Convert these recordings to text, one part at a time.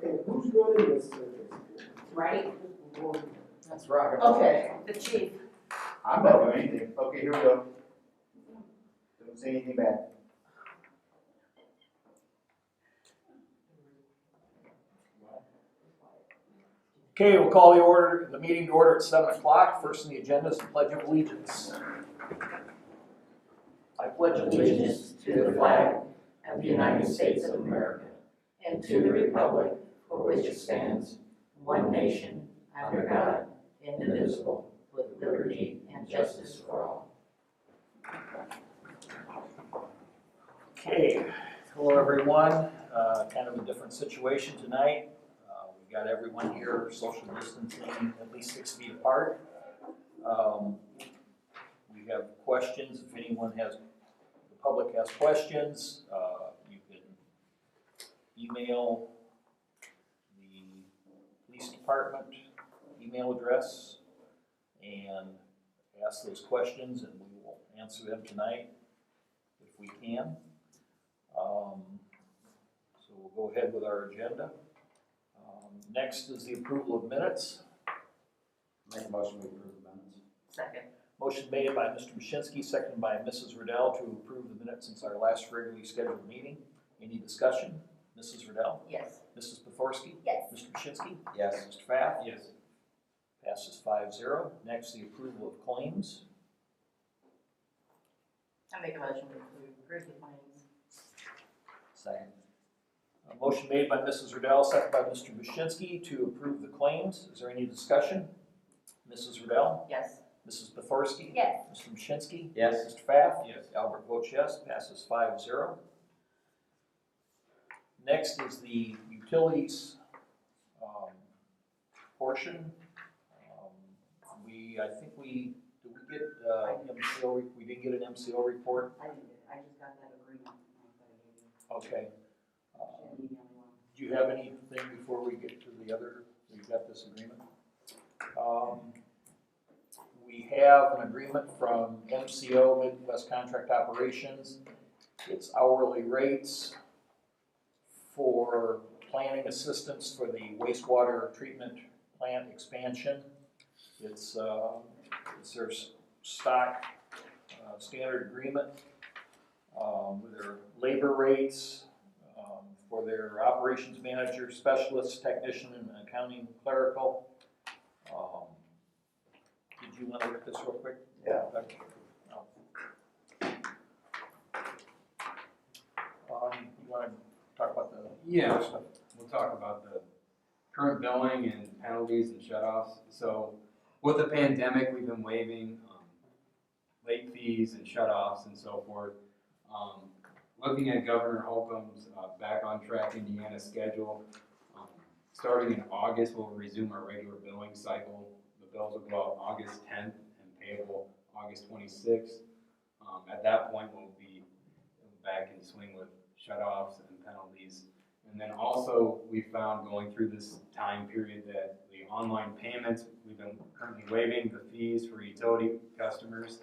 Okay, who's running this survey? Right? That's right. Okay, the chief. I'm not doing anything. Okay, here we go. Don't say anything bad. Okay, we'll call the meeting to order at 7 o'clock. First on the agenda is the Pledge of Allegiance. I pledge allegiance to the flag of the United States of America and to the republic for which it stands, one nation, under God, indivisible, with liberty and justice for all. Okay, hello everyone. Kind of a different situation tonight. We've got everyone here social distancing at least 6 feet apart. We have questions. If anyone has, the public has questions, you can email the police department email address and ask those questions, and we will answer them tonight if we can. So we'll go ahead with our agenda. Next is the approval of minutes. Make a motion to approve the minutes. Second. Motion made by Mr. Mashinsky, seconded by Mrs. Riddell to approve the minutes since our last regularly scheduled meeting. Any discussion? Mrs. Riddell? Yes. Mrs. Pothorsky? Yes. Mr. Mashinsky? Yes. Mr. Pfaff? Yes. Passes 5-0. Next, the approval of claims. I make a motion to approve the claims. Second. A motion made by Mrs. Riddell, seconded by Mr. Mashinsky to approve the claims. Is there any discussion? Mrs. Riddell? Yes. Mrs. Pothorsky? Yes. Mr. Mashinsky? Yes. Mr. Pfaff? Yes. Albert votes yes, passes 5-0. Next is the utilities portion. I think did we get MCO, we didn't get an MCO report? I didn't. I just got that agreement. Okay. Do you have anything before we get to the other, we got this agreement? We have an agreement from MCO, Midwest Contract Operations. It's hourly rates for planning assistance for the wastewater treatment plant expansion. It's their stock standard agreement with their labor rates for their operations manager, specialist, technician, and accounting clerical. Did you want to look at this real quick? Yeah. Okay. You want to talk about the Yeah, we'll talk about the current billing and penalties and shutoffs. So with the pandemic, we've been waiving late fees and shutoffs and so forth. Looking at Governor Holcomb's back on track Indiana schedule, starting in August, we'll resume our regular billing cycle. The bills will go out August 10th and payable August 26th. At that point, we'll be back in swing with shutoffs and penalties. And then also, we found going through this time period that the online payments, we've been currently waiving the fees for utility customers.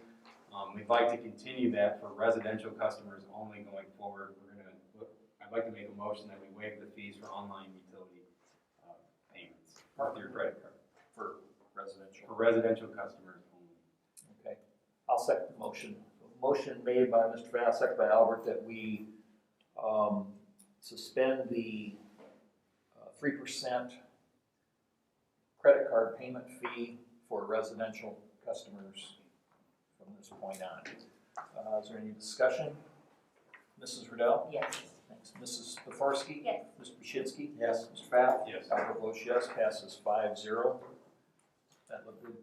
We'd like to continue that for residential customers only going forward. I'd like to make a motion that we waive the fees for online utility payments with your credit card. for residential? For residential customers only. Okay, I'll second the motion. Motion made by Mr. Pfaff, second by Albert, that we suspend the 3% credit card payment fee for residential customers from this point on. Is there any discussion? Mrs. Riddell? Yes. Thanks. Mrs. Pothorsky? Yes. Mr. Mashinsky? Yes. Mr. Pfaff? Yes. Albert votes yes, passes 5-0. That looked good.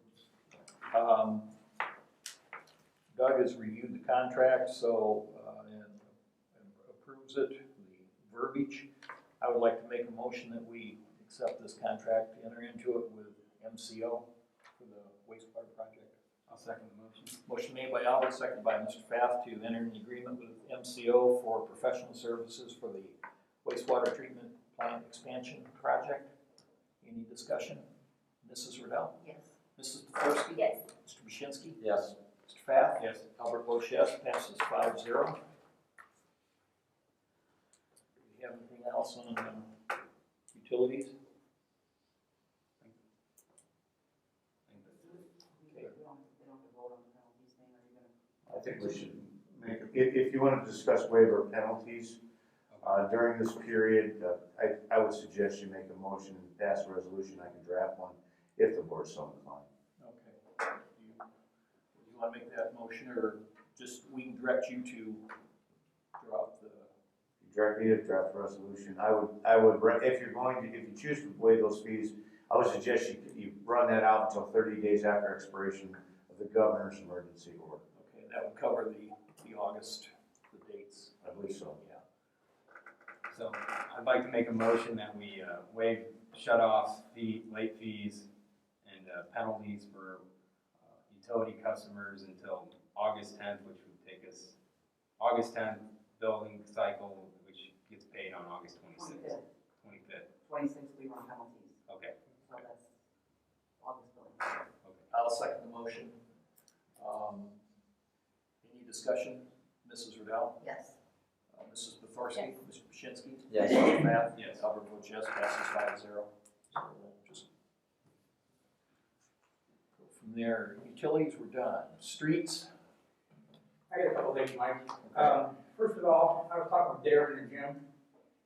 Doug has reviewed the contract, so and approves it, the verbiage. I would like to make a motion that we accept this contract, enter into it with MCO for the wastewater project. I'll second the motion. Motion made by Albert, seconded by Mr. Pfaff to enter an agreement with MCO for professional services for the wastewater treatment plant expansion project. Any discussion? Mrs. Riddell? Yes. Mrs. Pothorsky? Yes. Mr. Mashinsky? Yes. Mr. Pfaff? Yes. Albert votes yes, passes 5-0. Do we have anything else on utilities? They don't have to vote on the penalties thing, are you gonna? I think we should make, if you want to discuss waiver of penalties, during this period, I would suggest you make a motion and pass a resolution. I can draft one if the board's so inclined. Okay. Do you want to make that motion, or just, we can direct you to draw up the, Direct me to draft a resolution. I would, if you're going to, if you choose to waive those fees, I would suggest you run that out until 30 days after expiration of the governor's emergency order. okay, that would cover the August, the dates. I believe so. Yeah. So I'd like to make a motion that we waive shut-offs, late fees, and penalties for utility customers until August 10th, which would take us, August 10th billing cycle, which gets paid on August 26th. 25th. 26th, we run penalties, Okay. so that's August billing. Okay. I'll second the motion. Any discussion? Mrs. Riddell? Yes. Mrs. Pethorsky? Mr. Pshinski? Yes. Mr. Matt? Yes. Albert votes yes, passes 5-0. So we'll just go from there. Utilities were done. Streets? I got a couple things, Mike. First of all, I was talking with Darren and Jim.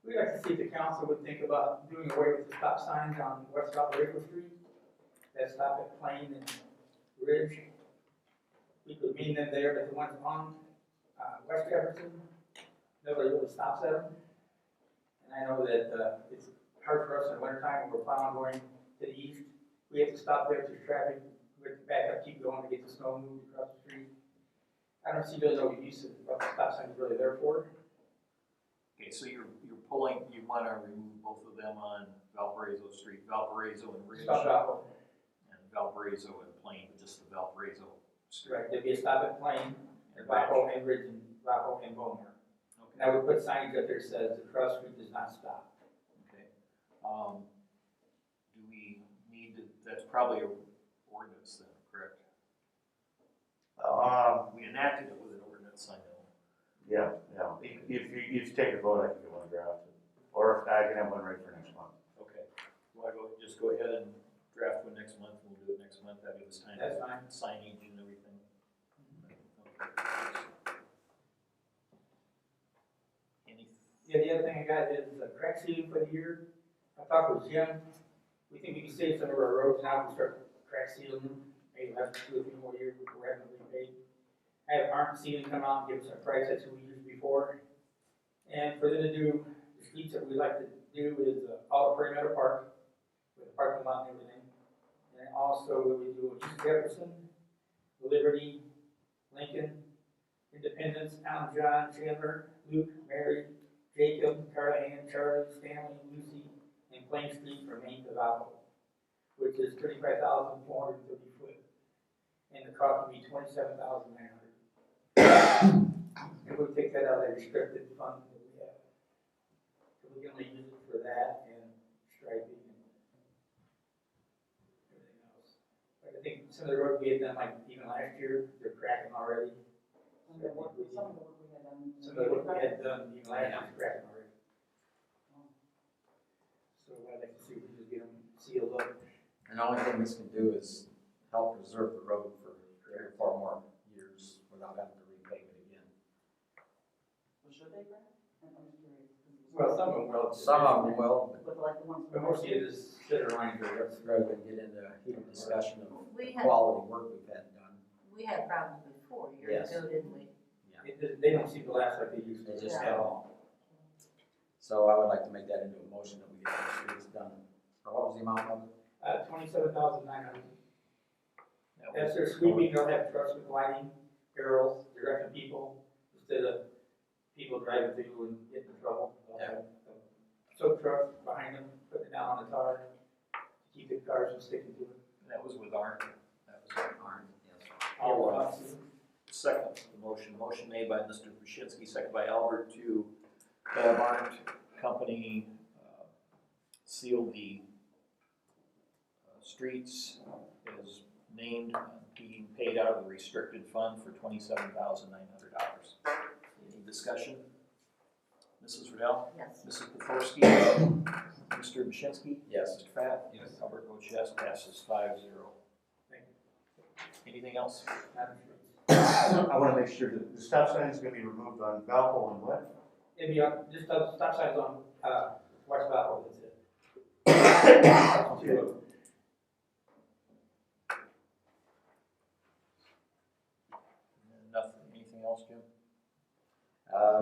We'd like to see if the council would think about doing away with the stop signs on Westville Street that stop at Plain and Ridge. We could mean them there, but the ones on West Jefferson, nobody really stops at them. And I know that it's hard for us in the wintertime when we're plowing going to the east. We have to stop there through traffic, we have to back up, keep going to get the snow moved across the street. I don't see really no use of what the stop sign is really there for. Okay, so you're pulling, you want to remove both of them on Valparaiso Street, Valparaiso and Ridge, Stop at, and Valparaiso and Plain, but just the Valparaiso Street. right, there'd be a stop at Plain, And Vaco and Ridge, and Vaco and Bowmore. And I would put signage up there that says the cross street does not stop. Okay. Do we need to, that's probably an ordinance then, correct? We enacted it with an ordinance, I know. Yeah. If you take a vote, I can get one drafted. Or I can have one ready for next month. Okay. Well, just go ahead and draft one next month, we'll do it next month, that gives us time. That's fine. Signage and everything. Okay. Any, Yeah, the other thing I got is crack sealing for the year. I talked with Jim. We think we can save some of our roads now if we start crack sealing them. Maybe we'll have 2 or 3 more years before we're having to repay. I have Arm Sealing come out and give us a price, that's who we used before. And for them to do, the streets that we like to do is all of Prairie Meadow Park, with the parking lot and everything. And also we do East Jefferson, Liberty, Lincoln, Independence, Allen John, Chandler, Luke, Mary, Jacob, Caroline, Charlie, Stanley, Lucy, and Plain Street from Main to Valpo, which is 35,430 foot. And the cost would be $27,900. And we'll take that out of that restricted fund that we have. So we can only use it for that and striping and everything else. But I think some of the road we had done, like even last year, they're cracking already. Some of the work we had done. Some of the work we had done even last year is cracking already. So I'd like to see if we just get them sealed up. And the only thing this can do is help preserve the road for 3 or 4 more years without having to repave it again. Well, should they, Brad? I'm just curious. Well, some of them will. Some of them will, With like the ones. But mostly it is center line for us. rather than get into a heated discussion of We the had, quality work we've had done. we had problems before, years Yes. ago, didn't we? They don't seem to last like they used to. They just at don't. all. So I would like to make that into a motion that we get the streets done. Or what was the amount of it? 27,900. that That's was, their sweeping, they'll have trucks with lighting, barrels, directing people, instead of people driving through and getting in trouble. They'll have tow trucks behind them, putting it down on the tar, to keep the cars from sticking to it. that was with Arn. That was with Arn. Yes. I'll second the motion. Motion made by Mr. Pshinski, second by Albert to have Arndt Company seal the streets as named, being paid out of the restricted fund for $27,900. Any discussion? Mrs. Riddell? Yes. Mrs. Pethorsky? Mr. Mr. Bashinsky? Yes. Mr. Pfaff? Yes. Albert votes yes, passes 5-0. Anything else? I wanna make sure that the stop sign is gonna be removed on Valpo and what? It'd be on, just the stop signs on, Westville, that's it. Okay. Nothing, anything else, Jim?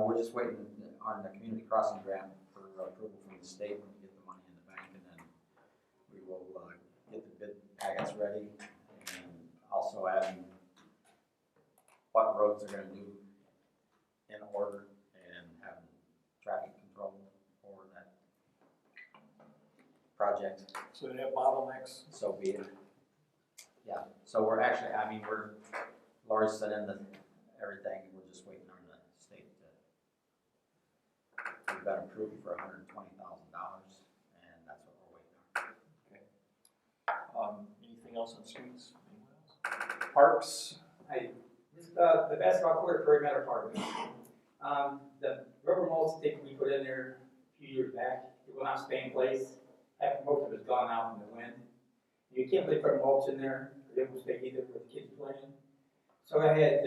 We're just waiting on the community crossing grant for approval from the state when we get the money in the bank, and then we will get the bid packets ready, and also adding what roads are gonna do in order, and having traffic control for that project, So they have bottlenecks? so be it. Yeah, so we're actually, I mean, Lori's sent in everything, we're just waiting on the state to, we've got approved for $120,000, and that's what we're waiting on. Anything else on streets? Anyone else? Parks? The basketball court at Prairie Meadow Park. The rubber mulch stick we put in there a few years back, it will not stay in place. Most of it's gone out in the wind. You can't really put mulch in there, because it won't stay either with the kids playing. So I had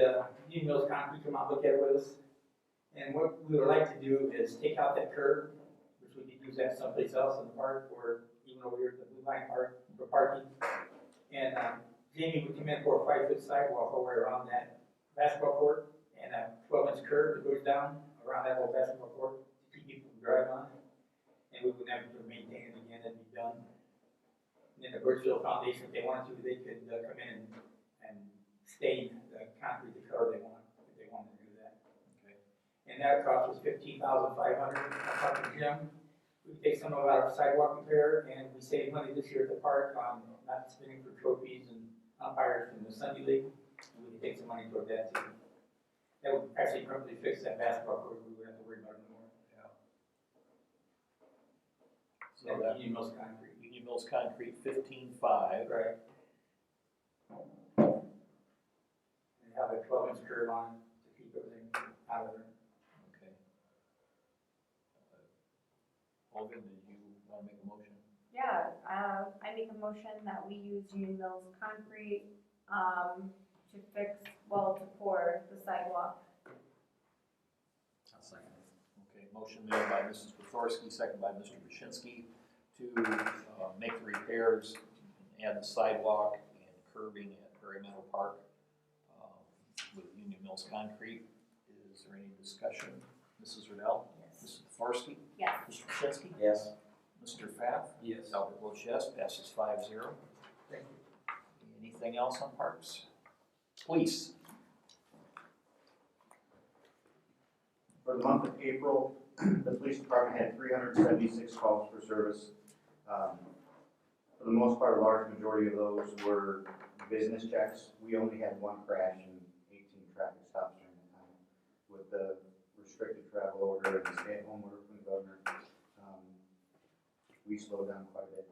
Union Mills Concrete come out and look at it with us. And what we would like to do is take out that curb, which we could use that someplace else in the park, or even over here at the Blue Line Park for parking. And Jamie would come in for a 5-foot sidewalk all the way around that basketball court, and a 12-inch curb that goes down around that whole basketball court to keep people from driving on it. And we wouldn't have to maintain it again, it'd be done. And then the Westville Foundation, if they wanted to, they could come in and stain the concrete the color they want, if they wanted to do that. Okay. And that cost was $15,500. I talked to Jim. We take some of our sidewalk repair, and we save money this year at the park on not spending for trophies and umpires from the Sunday League. And we can take some money toward that too. That would actually probably fix that basketball court. We wouldn't have to worry about it anymore. So that Union Mills Concrete. Union Mills Concrete, 15.5. Right. And have a 12-inch curb on it to keep everything out of there. Okay. Olga, did you want to make a motion? Yeah, I make a motion that we use Union Mills Concrete, to fix, to pour the sidewalk. I'll second it. Okay, motion made by Mrs. Pothorsky, second by Mr. Bashinsky to make the repairs, add the sidewalk and curbing at Prairie Meadow Park with Union Mills Concrete. Is there any discussion? Mrs. Riddell? Yes. Mrs. Pothorsky? Yes. Mr. Bashinsky? Yes. Mr. Pfaff? Yes. Albert votes yes, passes 5-0. Thank you. Anything else on parks? Police? For the month of April, the police department had 376 calls for service. For the most part, a large majority of those were business checks. We only had one crash and 18 traffic stops during the time. With the restricted travel order and the stay-at-home order from the governor, we slowed down quite a bit.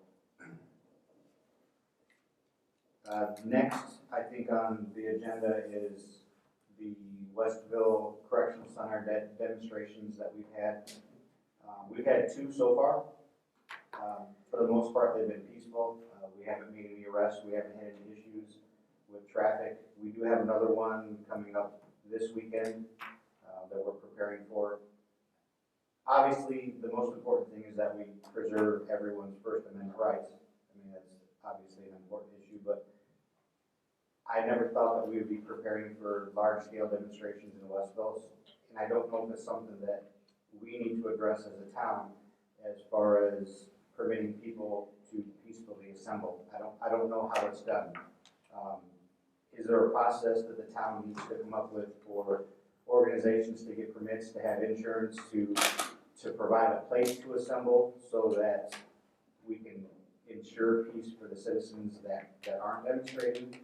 Next, I think on the agenda is the Westville Correctional Center demonstrations that we've had. We've had 2 so far. For the most part, they've been peaceful. We haven't made any arrests. We haven't had any issues with traffic. We do have another one coming up this weekend that we're preparing for. Obviously, the most important thing is that we preserve everyone's First Amendment rights. I mean, that's obviously an important issue, but I never thought that we would be preparing for large-scale demonstrations in Westville, and I don't know if it's something that we need to address as a town as far as permitting people to peacefully assemble. I don't know how it's done. Is there a process that the town needs to come up with for organizations to get permits, to have insurance, to provide a place to assemble so that we can ensure peace for the citizens that aren't demonstrating?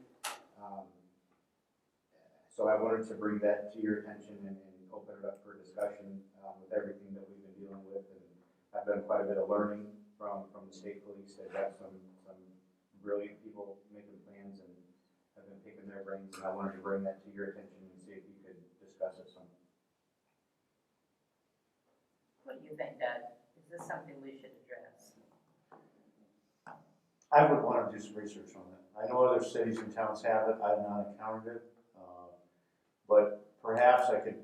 So I wanted to bring that to your attention and open it up for discussion with everything that we've been dealing with. And I've done quite a bit of learning from the state police. They've got some brilliant people making plans, and I've been picking their brains, and I wanted to bring that to your attention and see if you could discuss it some. What do you think, Doug? Is this something we should address? I would want to do some research on that. I know other cities and towns have it, I've not encountered it. But perhaps I could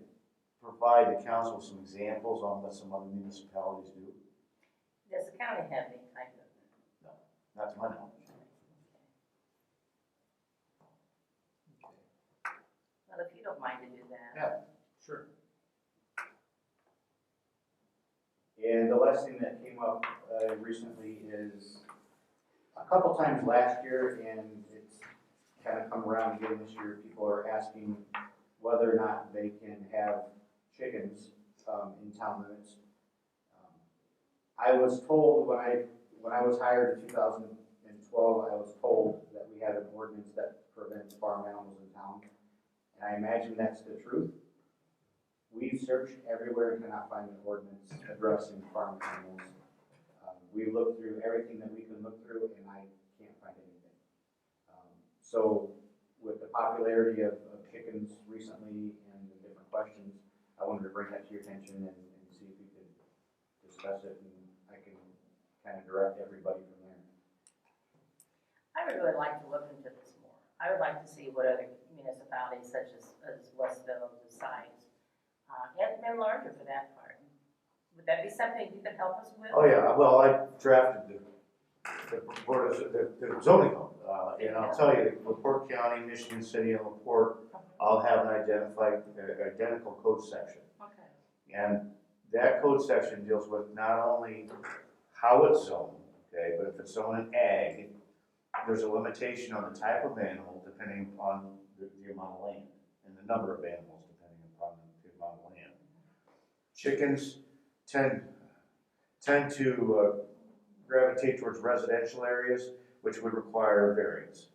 provide the council with some examples on what some other municipalities do. Does the county have any type of? Not to my knowledge. Well, if you don't mind to do that. Yeah, sure. And the last thing that came up recently is a couple times last year, and it's kind of come around again this year, people are asking whether or not they can have chickens in town limits. I was told when I was hired in 2012, I was told that we had an ordinance that prevents farm animals in town, and I imagine that's the truth. We've searched everywhere and cannot find an ordinance addressing farm animals. We looked through everything that we can look through, and I can't find anything. So with the popularity of chickens recently and the different questions, I wanted to bring that to your attention and see if we could discuss it, and I can kind of direct everybody from there. I would really like to look into this more. I would like to see what other municipalities such as Westville decide. And larger for that part. Would that be something you could help us with? Oh, yeah, well, I drafted the zoning code, and I'll tell you, LaPorte County, Michigan City, and LaPorte all have an identical code section. Okay. And that code section deals with not only how it's zoned, okay, but if it's zoned in ag, there's a limitation on the type of animal depending upon the amount of land, and the number of animals depending upon the amount of land. Chickens tend to gravitate towards residential areas, which would require variance.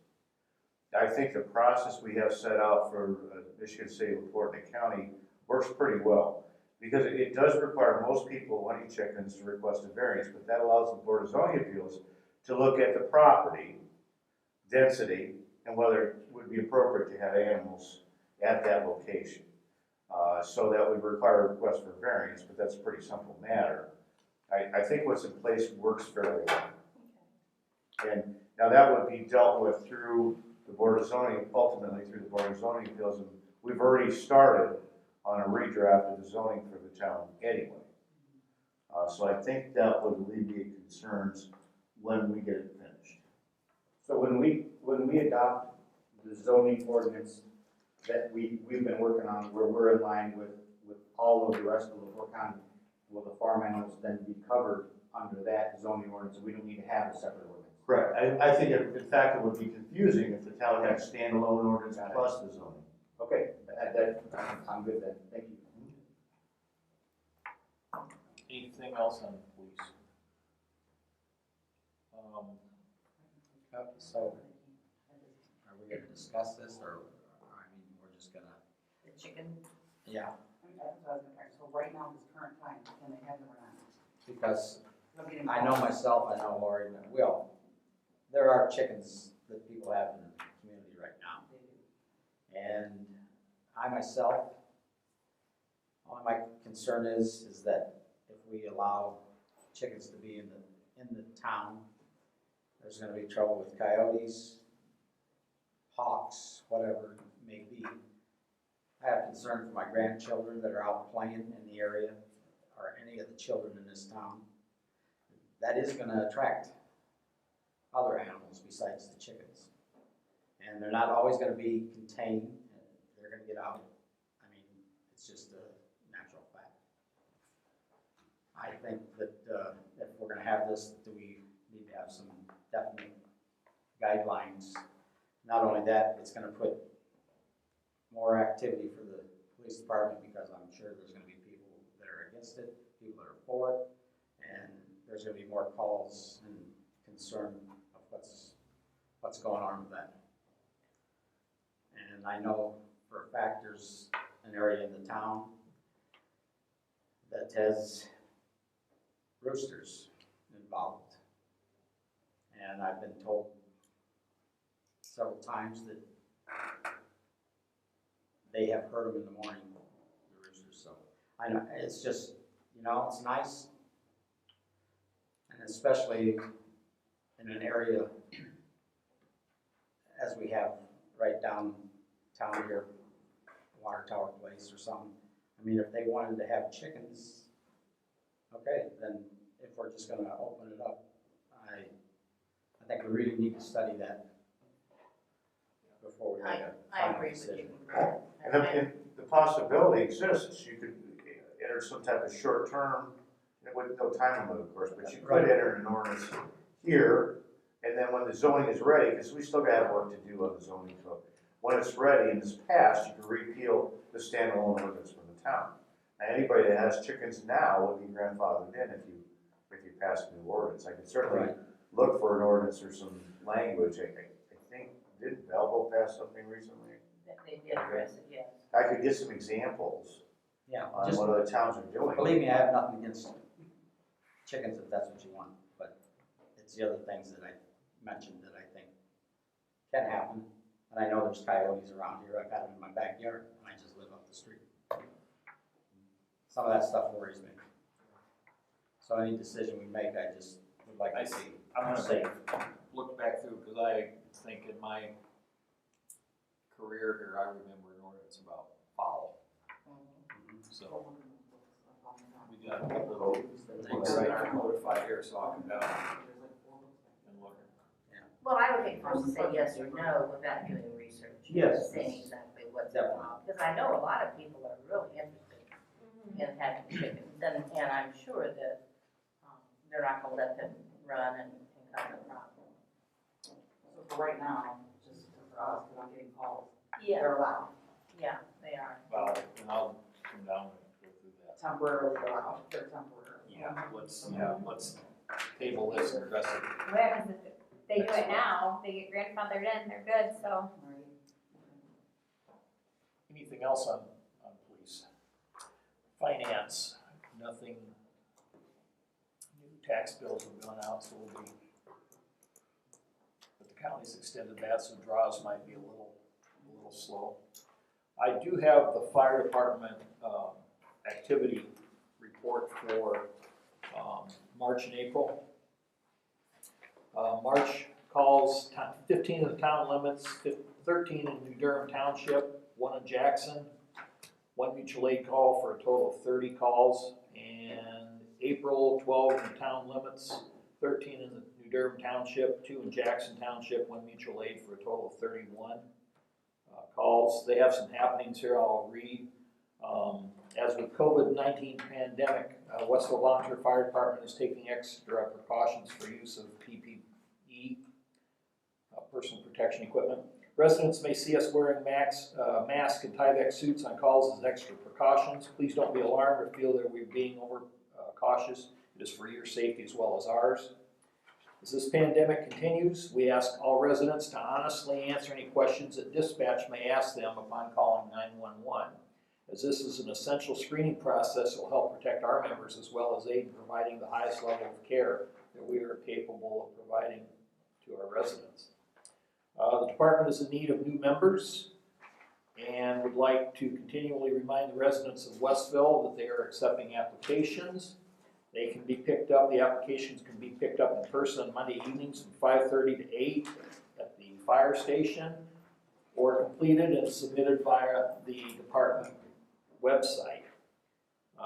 I think the process we have set out for Michigan City, LaPorte, and the county works pretty well, because it does require most people wanting chickens to request a variance, but that allows the Board of Zoning Appeals to look at the property, density, and whether it would be appropriate to have animals at that location. So that would require a request for variance, but that's a pretty simple matter. I think what's in place works fairly well. And now that would be dealt with through the Board of Zoning, ultimately through the Board of Zoning Appeals, and we've already started on a redraft of the zoning for the town anyway. So I think that would alleviate concerns when we get it finished. So when we adopt the zoning ordinance that we've been working on, where we're in line with all of the rest of LaPorte County, will the farm animals then be covered under that zoning ordinance? We don't need to have a separate ordinance. Correct. I think, in fact, it would be confusing if the town had a standalone ordinance plus the zoning. Okay, I'm good then. Thank you. Anything else on police? So, are we gonna discuss this, or, I mean, we're just gonna? The chicken. Yeah. That's what I was gonna ask. So right now, this current time, can they have them or not? Because It'll be in- I know myself, I know Lori, and there are chickens that people have in the community right now. And I myself, all my concern is that if we allow chickens to be in the town, there's gonna be trouble with coyotes, hawks, whatever it may be. I have concern for my grandchildren that are out playing in the area, or any of the children in this town. That is gonna attract other animals besides the chickens. And they're not always gonna be contained, and they're gonna get out. I mean, it's just a natural fact. I think that if we're gonna have this, we need to have some definite guidelines. Not only that, it's gonna put more activity for the police department, because I'm sure there's gonna be people that are against it, people that are for it, and there's gonna be more calls and concern of what's going on with that. And I know for a fact there's an area in the town that has roosters involved. And I've been told several times that they have heard them in the morning, the roosters. So I know it's just, it's nice, and especially in an area as we have right downtown here, Water Tower Place or something. I mean, if they wanted to have chickens, okay, then if we're just gonna open it up, I think we really need to study that before we make a I final agree with decision. you. And the possibility exists, you could enter some type of short term, with no time limit, of course, but you could enter an ordinance here, and then when the zoning is ready, because we still gotta have work to do on the zoning, so when it's ready and it's passed, you can repeal the standalone ordinance from the town. And anybody that has chickens now would be grandfathered in if you pass a new ordinance. I could certainly Right. look for an ordinance or some language. I think, did Belleville pass something recently? They did address it, yes. I could get some examples Yeah, on just what other towns are doing. believe me, I have nothing against chickens if that's what you want, but it's the other things that I mentioned that I think can happen. And I know there's coyotes around here, I've had them in my backyard, and I just live up the street. Some of that stuff worries me. So any decision we make, I just would like I to see. see. I'm gonna say, look back through, because I think in my career here, I remember an ordinance about fowl. So we got a couple of things that are notified here, so I'll come down and look. Well, I would think first to say yes or no without doing research. Yes. Saying exactly what's going on, because I know a lot of people are really interested in having chickens, and I'm sure that, they're not gonna let them run and cause a problem. So for right now, just for us, because I'm getting calls, Yeah, they're allowed, yeah, they are. Well, and I'll come down and go through that. temporarily allowed, they're temporary. Let's table this and address it. Yeah, 'cause if they do it now, they get grandfathered in, they're good, so. Right. Anything else on police? Finance, nothing. New tax bills have gone out, so we'll be, but the county's extended that, so draws might be a little slow. I do have the fire department, activity report for, March and April. March calls, 15 in the town limits, 13 in New Durham Township, 1 in Jackson, 1 mutual aid call for a total of 30 calls. And April, 12 in the town limits, 13 in the New Durham Township, 2 in Jackson Township, 1 mutual aid for a total of 31 calls. They have some happenings here I'll read. As with COVID-19 pandemic, Westville Volunteer Fire Department is taking extra precautions for use of PPE, personal protection equipment. Residents may see us wearing mask and Tyvek suits on calls as extra precautions. Please don't be alarmed or feel that we're being over cautious. It is for your safety as well as ours. As this pandemic continues, we ask all residents to honestly answer any questions that dispatch may ask them upon calling 911. As this is an essential screening process, it will help protect our members as well as aid in providing the highest level of care that we are capable of providing to our residents. The department is in need of new members and would like to continually remind the residents of Westville that they are accepting applications. They can be picked up, the applications can be picked up in person on Monday evenings from 5:30 to 8 at the fire station, or completed and submitted via the department website.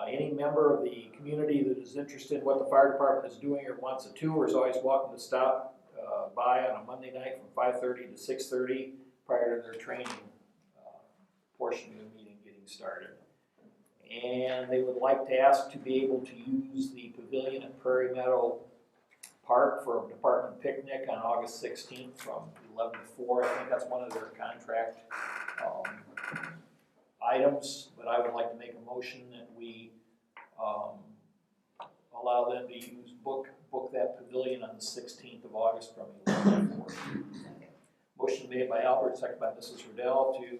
Any member of the community that is interested in what the fire department is doing or wants a tour is always welcome to stop by on a Monday night from 5:30 to 6:30 prior to their training portion of the meeting getting started. And they would like to ask to be able to use the pavilion at Prairie Meadow Park for a department picnic on August 16th from 11 to 4. I think that's one of their contract items, but I would like to make a motion that we allow them to book that pavilion on the 16th of August from 11 to 4. Motion made by Albert, second by Mrs. Riddell to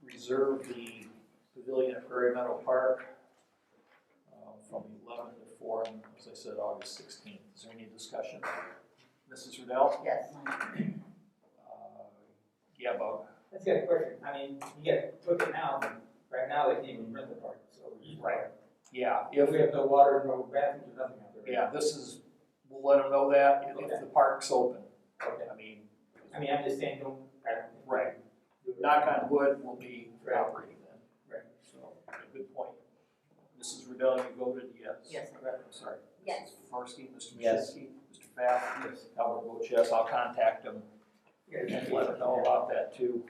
reserve the pavilion at Prairie Meadow Park from 11 to 4, and as I said, August 16th. Is there any discussion? Mrs. Riddell? Yes. Yeah, Bob. Let's get a question. I mean, you get book it now, but right now they can't even rent the park, so. Right. Yeah, If we have no water, no bathrooms, or nothing out there. yeah, this is we'll let them know that if Okay. the park's open. Okay. I mean, I'm just saying, don't. right, knock on wood, we'll be Right. operating then. Right. So, good point. Mrs. Riddell, you voted yes. Yes. Correct, I'm sorry. Yes. Mr. Forsky, Mr. Yes. Maszewski, Mr. Pfaff. Yes. Albert votes yes, I'll contact them and let them know about that too.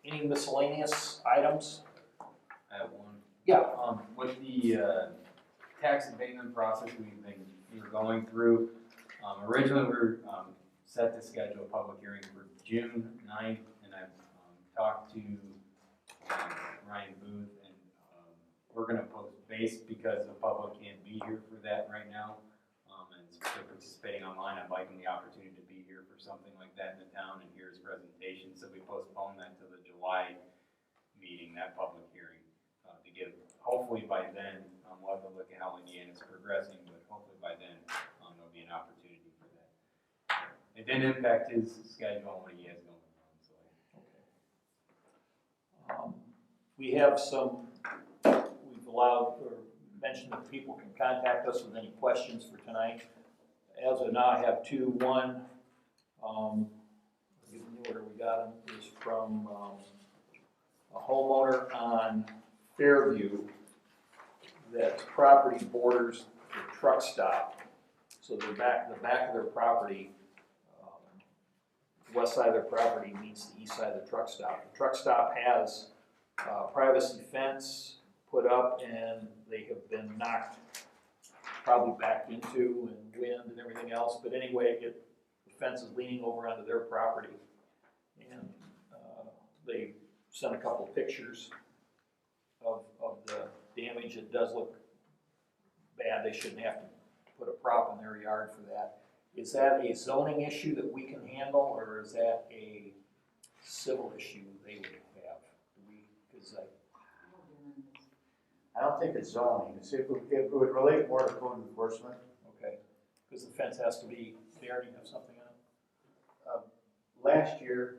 Any miscellaneous items? I have one. Yeah. With the tax abatement process we were going through, originally we were set to schedule a public hearing for June 9th, and I've talked to Ryan Booth, and we're gonna post based because the public can't be here for that right now, and they're participating online. I'd like them the opportunity to be here for something like that in the town and hear his presentation, so we postponed that to the July meeting, that public hearing, to give, hopefully by then, we'll have to look at how Indiana's progressing, but hopefully by then, there'll be an opportunity for that. It didn't impact his schedule and what he has going on, so. We have some, we've allowed or mentioned that people can contact us with any questions for tonight. As of now, I have two. One, give me the order we got them, is from a homeowner on Fairview that property borders the truck stop. So the back of their property, the west side of their property meets the east side of the truck stop. The truck stop has privacy fence put up, and they have been knocked probably back into and wind and everything else. But anyway, the fence is leaning over onto their property, and they sent a couple pictures of the damage. It does look bad. They shouldn't have to put a prop in their yard for that. Is that a zoning issue that we can handle, or is that a civil issue they would have? Because I don't think it's zoning, it would relate more to code enforcement. okay, because the fence has to be, they already have something on it? Last year,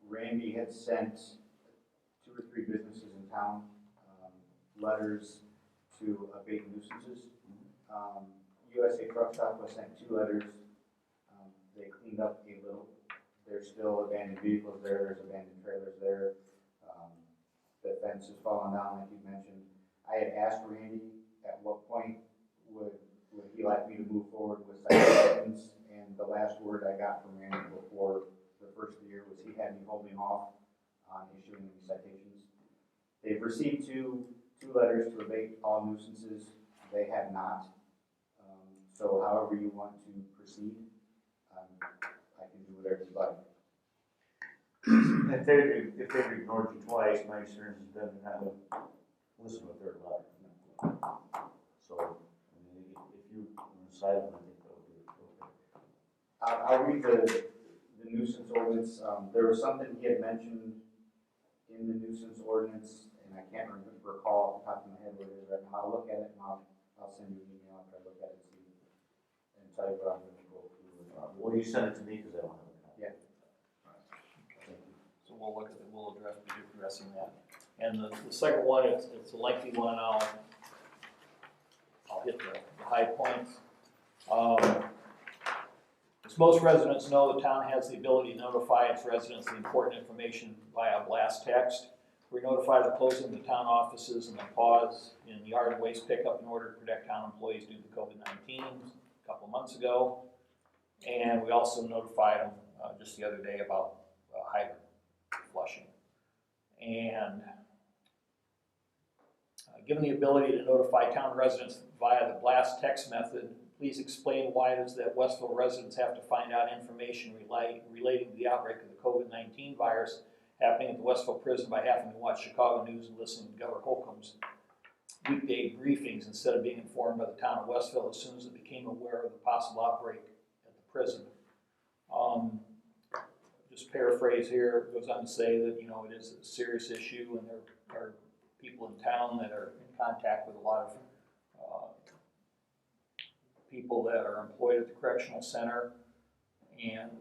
Randy had sent 2 or 3 businesses in town, letters to abate nuisances. USA Truck Stop was sent 2 letters. They cleaned up a little. There's still abandoned vehicles there, there's abandoned trailers there. The fence has fallen down, like you mentioned. I had asked Randy at what point would he like me to move forward with citations, and the last word I got from Randy before the first of the year was he had me holding off on issuing any citations. They've received two letters to abate all nuisances. They have not. So however you want to proceed, I can do whatever you'd like. If they've ignored you twice, my experience has been to not listen to a third letter. So, I mean, if you decide on it, I think that would be okay. I'll read the nuisance ordinance. There was something he had mentioned in the nuisance ordinance, and I can't recall off the top of my head what it is right now. I'll look at it and I'll send you an email after I look at it and tell you what I'm going to go through. Well, you send it to me because I don't have a copy. Yeah. Thank you. So we'll look at it, we'll be addressing that. And the second one, it's a lengthy one. I'll hit the high points. As most residents know, the town has the ability to notify its residents of the important information via blast text. We notify the closing of the town offices and the pause in yard and waste pickup in order to protect town employees due to COVID-19 a couple months ago. And we also notified them just the other day about hydrant flushing. And given the ability to notify town residents via the blast text method, please explain why it is that Westville residents have to find out information relating to the outbreak of the COVID-19 virus happening at the Westville prison by having to watch Chicago News and listen to Governor Holcomb's weekday briefings instead of being informed by the town of Westville as soon as it became aware of the possible outbreak at the prison. Just paraphrase here, it goes on to say that, you know, it is a serious issue, and there are people in town that are in contact with a lot of people that are employed at the correctional center, and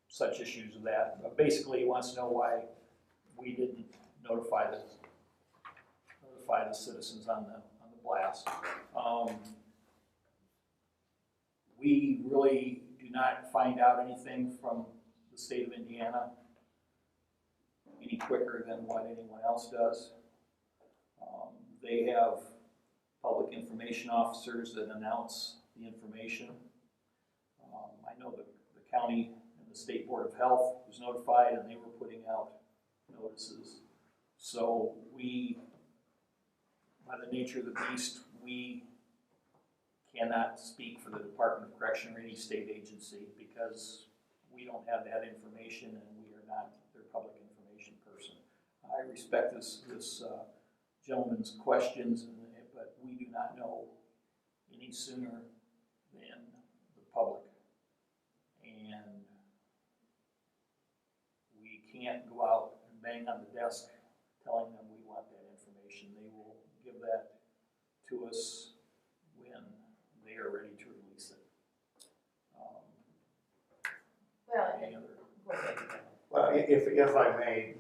such issues of that. Basically, he wants to know why we didn't notify the citizens on the blast. We really do not find out anything from the state of Indiana any quicker than what anyone else does. They have public information officers that announce the information. I know the county and the State Board of Health was notified, and they were putting out notices. So we, by the nature of the beast, we cannot speak for the Department of Correction or any state agency because we don't have that information and we are not their public information person. I respect this gentleman's questions, but we do not know any sooner than the public. And we can't go out and bang on the desk telling them we want that information. They will give that to us when they are ready to release it. Well, Any other? go ahead. Well, if I may,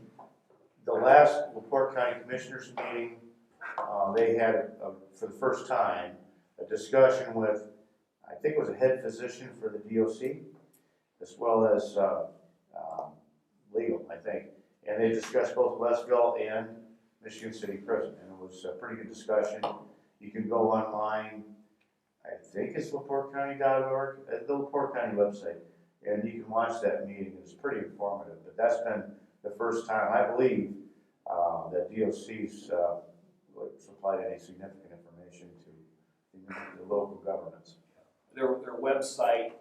the last LaPorte County Commissioners meeting, they had, for the first time, a discussion with, I think it was a head physician for the DOC, as well as legal, I think. And they discussed both Westville and Michigan City Prison, and it was a pretty good discussion. You can go online, I think it's laportecounty.org, at the LaPorte County website, and you can watch that meeting. It's pretty informative, but that's been the first time, I believe, that DOC's supplied any significant information to the local governments. Their website,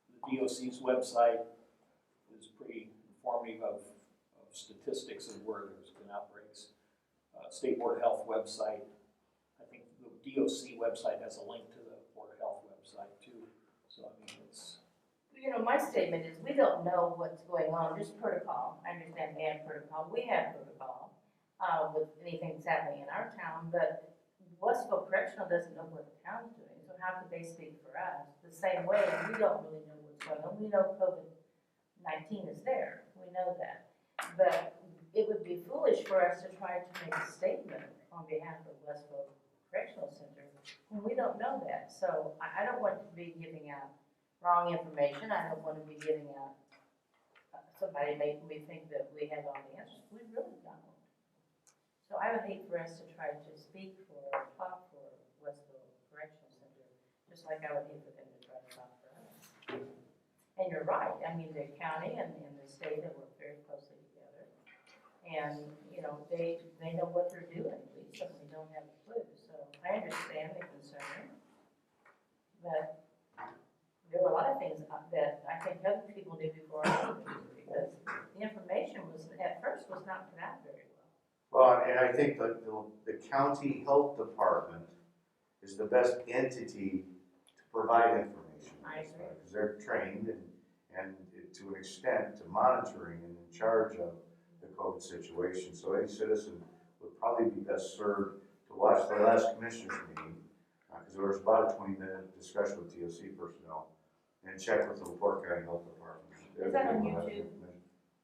the DOC's website, is pretty informative of statistics of where there's been outbreaks. State Board of Health website, I think the DOC website has a link to the Board of Health website too. So I mean, it's. You know, my statement is we don't know what's going on, just protocol. I understand they have protocol. We have protocol with anything that's happening in our town, but Westville Correctional doesn't know what the town's doing, so how could they speak for us? The same way, we don't really know what's going on. We know COVID-19 is there. We know that. But it would be foolish for us to try to make a statement on behalf of Westville Correctional Center when we don't know that. So I don't want to be giving out wrong information. I don't want to be giving out, somebody making me think that we have all the answers. We really don't. So I would hate for us to try to speak for or talk for Westville Correctional Center, just like I would hate for them to try to talk for us. And you're right. I mean, the county and the state have worked very closely together. And, you know, they know what they're doing. We certainly don't have a clue. So I understand the concern. But there were a lot of things that I think other people knew before I knew, because the information was, at first, was not put out very well. Well, and I think that the county health department is the best entity to provide information. I agree. Because they're trained and to an extent to monitoring and in charge of the COVID situation. So any citizen would probably be best served to watch the last commissioners meeting, because there was about a 20-minute discussion with DOC personnel, and check with the LaPorte County Health Department. Is that on YouTube?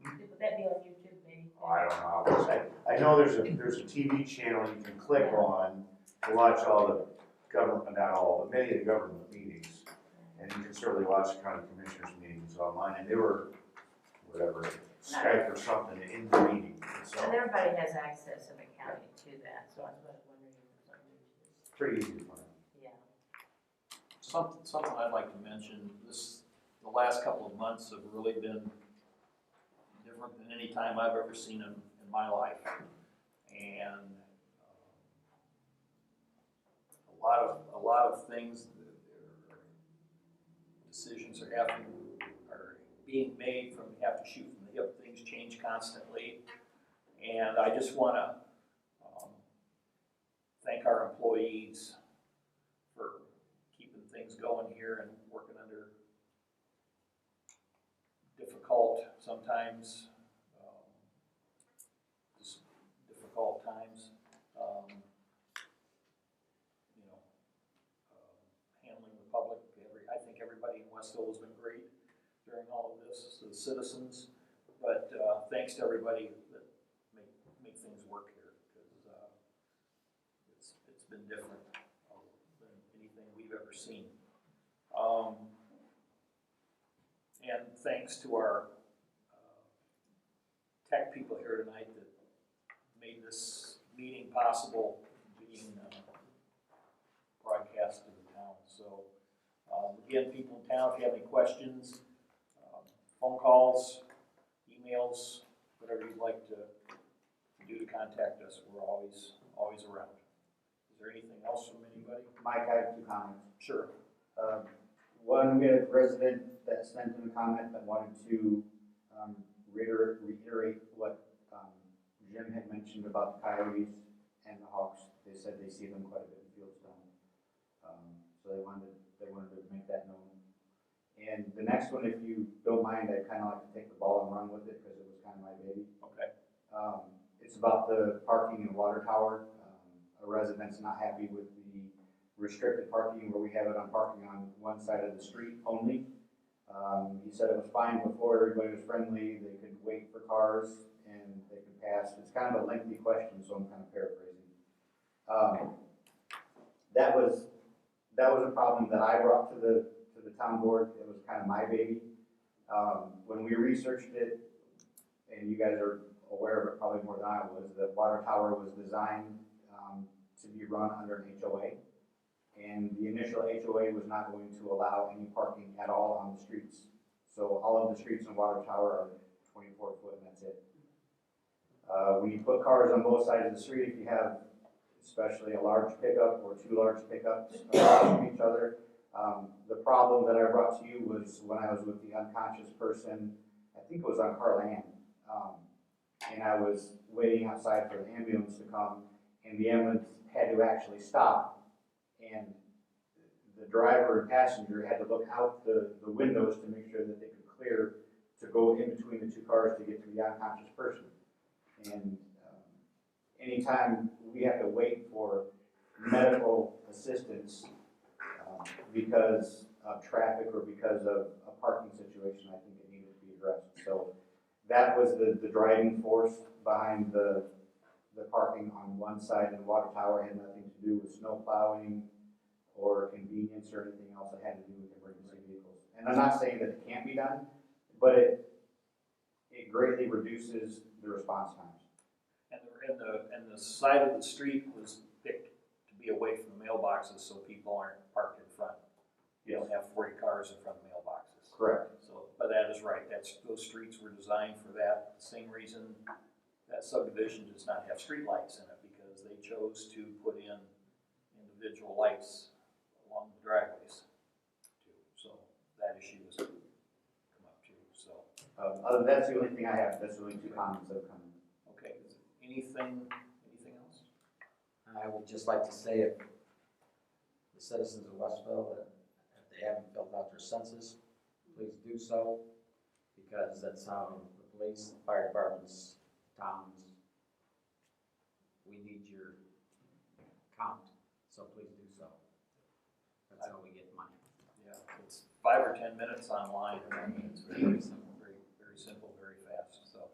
Would that be on YouTube, maybe? Oh, I don't know. I know there's a TV channel you can click on to watch all the government, not all, but many of the government meetings. And you can certainly watch county commissioners meetings online, and they were, whatever, Skype or something in the meeting. So And everybody has access in the county to that, so I was wondering if it's on YouTube. it's pretty easy to find. Yeah. Something I'd like to mention, the last couple of months have really been different than any time I've ever seen in my life. And a lot of things, decisions are being made from, you have to shoot from the hip, things change constantly. And I just want to thank our employees for keeping things going here and working under difficult, sometimes just difficult times. Handling the public. I think everybody in Westville has been great during all of this, to the citizens. But thanks to everybody that been different than anything we've ever seen. And thanks to our tech people here tonight that made this meeting possible, being broadcast to the town. So again, people in town, if you have any questions, phone calls, emails, whatever you'd like to do to contact us, we're always around. Is there anything else from anybody? Mike, I have 2 comments. Sure. One, we had a resident that sent in a comment that wanted to reiterate what Jim had mentioned about the coyotes and the hawks. They said they see them quite a bit in Fieldstone. So they wanted to make that known. And the next one, if you don't mind, I'd kind of like to take the ball and run with it because it was kind of my baby. Okay. It's about the parking and water tower. A resident's not happy with the restricted parking where we have it on parking on one side of the street only. He said it was fine before, everybody was friendly, they could wait for cars and they could pass. It's kind of a lengthy question, so I'm kind of paraphrasing. That was a problem that I brought to the town board. It was kind of my baby. When we researched it, and you guys are aware of it probably more than I was, the water tower was designed to be run under an HOA. And the initial HOA was not going to allow any parking at all on the streets. So all of the streets in Water Tower are 24 foot and that's it. When you put cars on both sides of the street, if you have especially a large pickup or 2 large pickups across from each other, the problem that I brought to you was when I was with the unconscious person, I think it was on Carland, and I was waiting outside for the ambulance to come, and the ambulance had to actually stop. And the driver and passenger had to look out the windows to make sure that they could clear to go in between the 2 cars to get to the unconscious person. And anytime we have to wait for medical assistance because of traffic or because of a parking situation, I think it needed to be addressed. So that was the driving force behind the parking on one side in the water tower. It had nothing to do with snow plowing or convenience or anything else. It had to do with emergency vehicles. And I'm not saying that it can't be done, but it greatly reduces the response times. And the side of the street was picked to be away from the mailboxes so people aren't parked in front. You don't have 40 cars in front of mailboxes. Correct. So, but that is right. Those streets were designed for that. The same reason that subdivision does not have street lights in it, because they chose to put in individual lights along the driveways too. So that issue has come up too. So That's the only thing I have. That's the only 2 comments that have come. okay. Anything else? I would just like to say, if the citizens of Westville, if they haven't filled out their census, please do so, because that's how the police, the fire departments, towns, we need your count, so please do so. That's how we get money. Yeah, it's 5 or 10 minutes online. I mean, it's very simple, very simple, very fast. So,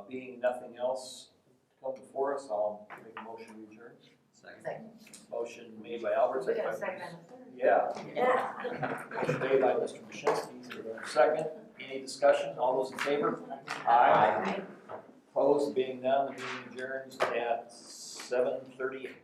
being nothing else to come before us, I'll make a motion to adjourn. Second. Motion made by Albert. We got a second and a third. Yeah. Yeah. Motion made by Mr. Mashinsky. Second. Any discussion? All those in favor? Aye. Opposed? Being none, the meeting adjourns at 7:38.